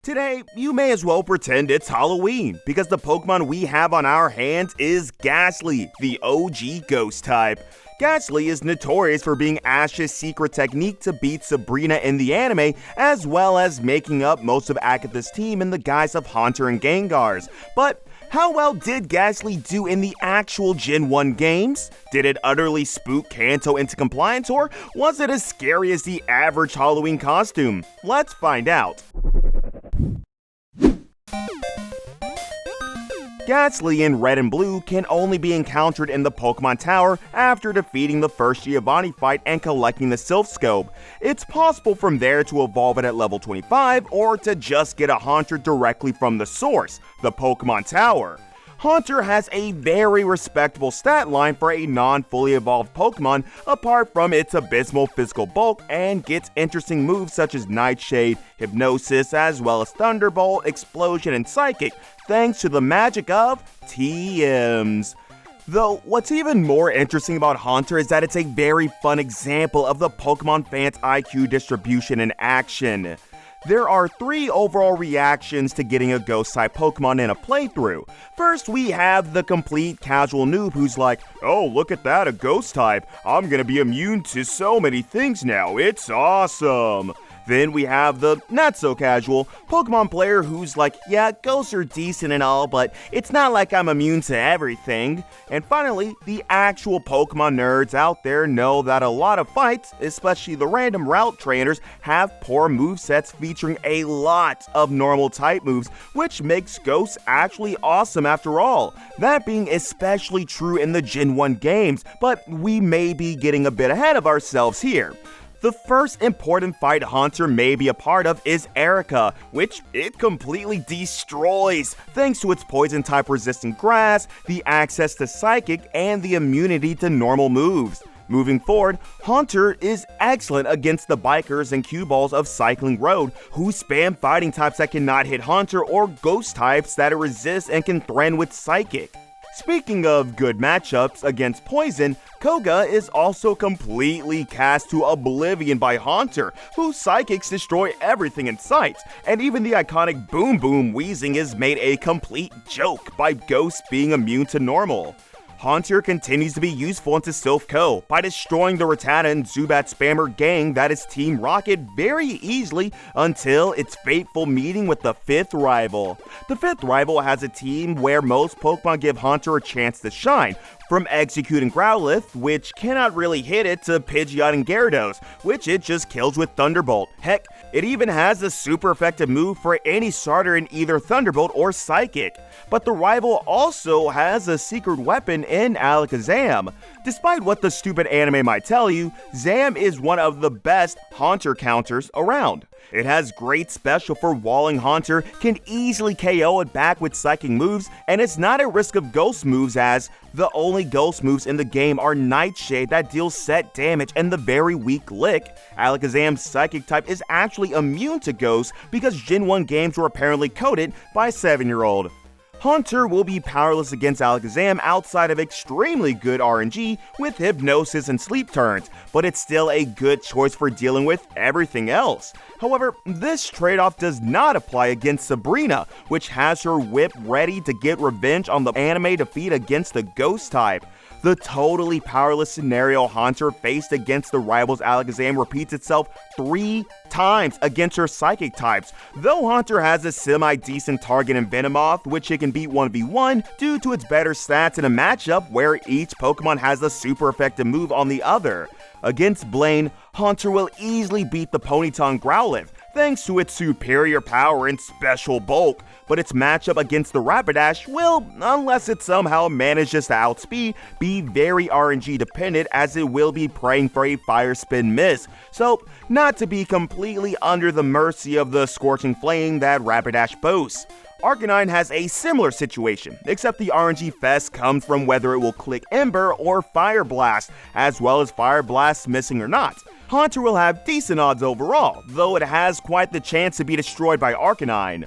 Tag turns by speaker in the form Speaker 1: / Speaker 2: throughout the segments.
Speaker 1: Today, you may as well pretend it's Halloween, because the Pokemon we have on our hands is Gastly, the OG Ghost type. Gastly is notorious for being Ash's secret technique to beat Sabrina in the anime, as well as making up most of Agatha's team in the guise of Haunter and Gengars. But how well did Gastly do in the actual Gen 1 games? Did it utterly spook Kanto into compliance, or was it as scary as the average Halloween costume? Let's find out. Gastly in Red and Blue can only be encountered in the Pokemon Tower after defeating the first Giovanni fight and collecting the Silph Scope. It's possible from there to evolve it at level 25 or to just get a Haunter directly from the source, the Pokemon Tower. Haunter has a very respectable stat line for a non-fully evolved Pokemon apart from its abysmal physical bulk, and gets interesting moves such as Nightshade, Hypnosis, as well as Thunderbolt, Explosion, and Psychic, thanks to the magic of TMs. Though, what's even more interesting about Haunter is that it's a very fun example of the Pokemon fans' IQ distribution in action. There are 3 overall reactions to getting a Ghost-type Pokemon in a playthrough. First, we have the complete casual noob who's like, "Oh, look at that, a Ghost-type. I'm gonna be immune to so many things now, it's awesome." Then we have the not-so-casual Pokemon player who's like, "Yeah, ghosts are decent and all, but it's not like I'm immune to everything." And finally, the actual Pokemon nerds out there know that a lot of fights, especially the random route trainers, have poor movesets featuring a lot of normal type moves, which makes ghosts actually awesome after all. That being especially true in the Gen 1 games, but we may be getting a bit ahead of ourselves here. The first important fight Haunter may be a part of is Erica, which it completely destroys thanks to its poison-type resistant grass, the access to Psychic, and the immunity to normal moves. Moving forward, Haunter is excellent against the bikers and cue balls of Cycling Road, who spam fighting types that cannot hit Haunter, or ghost types that it resists and can threaten with Psychic. Speaking of good matchups against Poison, Koga is also completely cast to oblivion by Haunter, whose psychics destroy everything in sight, and even the iconic Boom Boom wheezing is made a complete joke by ghosts being immune to normal. Haunter continues to be useful into Silph Co. by destroying the Rattata and Zubat spammer gang that is Team Rocket very easily until its fateful meeting with the 5th rival. The 5th rival has a team where most Pokemon give Haunter a chance to shine, from executing Growlithe, which cannot really hit it, to Pidgeot and Gyarados, which it just kills with Thunderbolt. Heck, it even has a super effective move for any starter in either Thunderbolt or Psychic. But the rival also has a secret weapon in Alakazam. Despite what the stupid anime might tell you, Zam is one of the best Haunter counters around. It has great special for walling Haunter, can easily KO it back with psychic moves, and it's not at risk of ghost moves, as the only ghost moves in the game are Nightshade that deals set damage and the very weak Lick. Alakazam's psychic type is actually immune to ghosts because Gen 1 games were apparently coded by a 7-year-old. Haunter will be powerless against Alakazam outside of extremely good RNG with Hypnosis and Sleep turns, but it's still a good choice for dealing with everything else. However, this trade-off does not apply against Sabrina, which has her whip ready to get revenge on the anime defeat against the Ghost type. The totally powerless scenario Haunter faced against the rival's Alakazam repeats itself 3 times against her psychic types, though Haunter has a semi-decent target in Venomoth, which it can beat 1v1 due to its better stats in a matchup where each Pokemon has a super effective move on the other. Against Blaine, Haunter will easily beat the Ponyta Growlithe, thanks to its superior power and special bulk, but its matchup against the Rapidash will, unless it somehow manages to outspeed, be very RNG dependent, as it will be praying for a Fire Spin miss, so not to be completely under the mercy of the Scorching Flame that Rapidash boasts. Arcanine has a similar situation, except the RNG fest comes from whether it will click Ember or Fire Blast, as well as Fire Blast missing or not. Haunter will have decent odds overall, though it has quite the chance to be destroyed by Arcanine.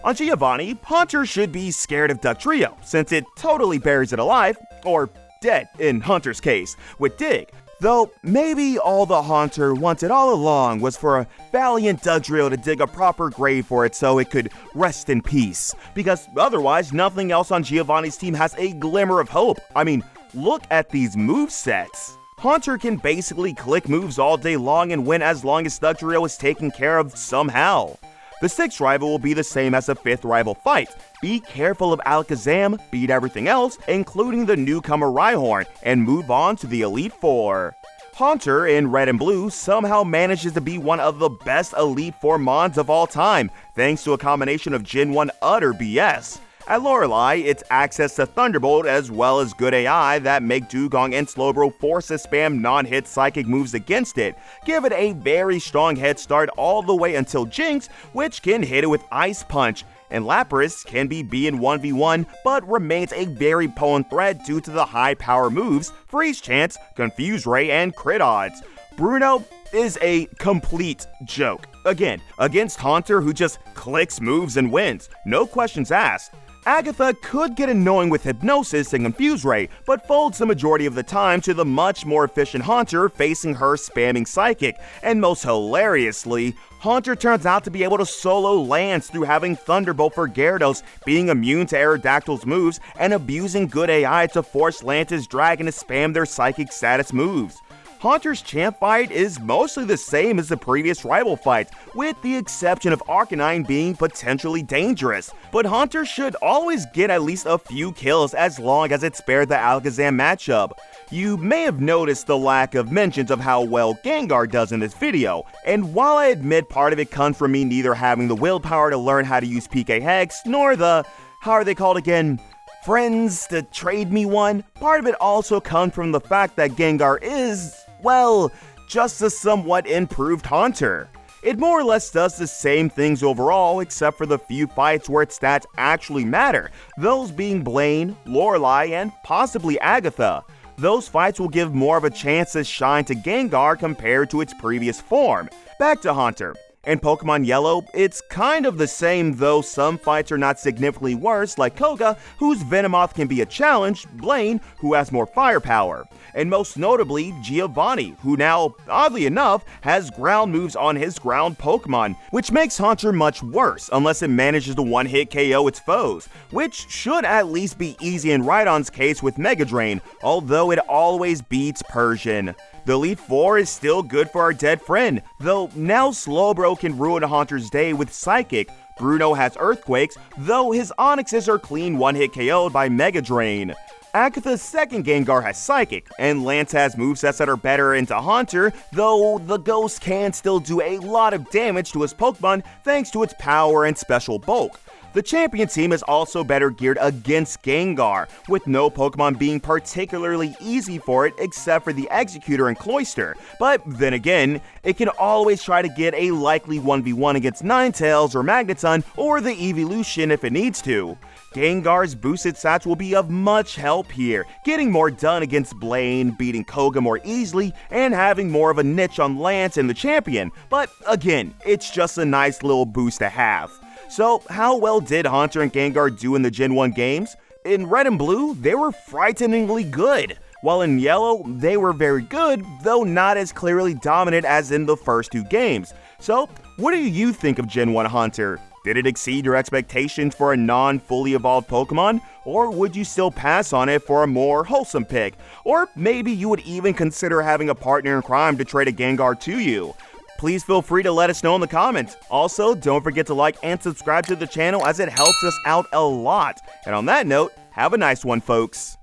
Speaker 1: On Giovanni, Haunter should be scared of Dugtrio, since it totally buries it alive, or dead in Haunter's case, with Dig. Though maybe all the Haunter wanted all along was for a valiant Dugdrill to dig a proper grave for it so it could rest in peace, because otherwise nothing else on Giovanni's team has a glimmer of hope. I mean, look at these movesets. Haunter can basically click moves all day long and win as long as Dugdrill is taken care of somehow. The 6th rival will be the same as the 5th rival fight. Be careful of Alakazam, beat everything else, including the newcomer Rhyhorn, and move on to the Elite Four. Haunter in Red and Blue somehow manages to be one of the best Elite Four mons of all time, thanks to a combination of Gen 1 utter BS. At Lorelei, it's access to Thunderbolt as well as good AI that make Dugong and Slowbro force to spam non-hit psychic moves against it, give it a very strong head start all the way until Jinx, which can hit it with Ice Punch, and Lapras can be beaten 1v1 but remains a very potent threat due to the high power moves, Freeze Chance, Confuse Ray, and crit odds. Bruno is a complete joke. Again, against Haunter who just clicks moves and wins, no questions asked. Agatha could get annoying with Hypnosis and Confuse Ray, but folds the majority of the time to the much more efficient Haunter facing her spamming Psychic, and most hilariously, Haunter turns out to be able to solo Lance through having Thunderbolt for Gyarados, being immune to Aerodactyl's moves, and abusing good AI to force Lance's Dragon to spam their Psychic status moves. Haunter's champ fight is mostly the same as the previous rival fight, with the exception of Arcanine being potentially dangerous, but Haunter should always get at least a few kills as long as it spared the Alakazam matchup. You may have noticed the lack of mentions of how well Gengar does in this video, and while I admit part of it comes from me neither having the willpower to learn how to use PK Hex, nor the, how are they called again? Friends to trade me one, part of it also comes from the fact that Gengar is, well, just a somewhat improved Haunter. It more or less does the same things overall, except for the few fights where its stats actually matter, those being Blaine, Lorelei, and possibly Agatha. Those fights will give more of a chance to shine to Gengar compared to its previous form. Back to Haunter. In Pokemon Yellow, it's kind of the same, though some fights are not significantly worse, like Koga, whose Venomoth can be a challenge, Blaine, who has more firepower, and most notably, Giovanni, who now, oddly enough, has ground moves on his ground Pokemon, which makes Haunter much worse, unless it manages to one-hit KO its foes, which should at least be easy in Rhydon's case with Mega Drain, although it always beats Persian. The Elite Four is still good for our dead friend, though now Slowbro can ruin Haunter's day with Psychic. Bruno has Earthquakes, though his Onixes are clean one-hit KO'd by Mega Drain. Agatha's second Gengar has Psychic, and Lance has movesets that are better into Haunter, though the Ghost can still do a lot of damage to his Pokemon thanks to its power and special bulk. The champion team is also better geared against Gengar, with no Pokemon being particularly easy for it except for the Executor and Cloyster, but then again, it can always try to get a likely 1v1 against Ninetales or Magneton or the Evolution if it needs to. Gengar's boosted stats will be of much help here, getting more done against Blaine, beating Koga more easily, and having more of a niche on Lance and the champion, but again, it's just a nice little boost to have. So, how well did Haunter and Gengar do in the Gen 1 games? In Red and Blue, they were frighteningly good, while in Yellow, they were very good, though not as clearly dominant as in the first two games. So, what do you think of Gen 1 Haunter? Did it exceed your expectations for a non-fully evolved Pokemon? Or would you still pass on it for a more wholesome pick? Or maybe you would even consider having a partner in crime to trade a Gengar to you? Please feel free to let us know in the comments. Also, don't forget to like and subscribe to the channel as it helps us out a lot. And on that note, have a nice one, folks.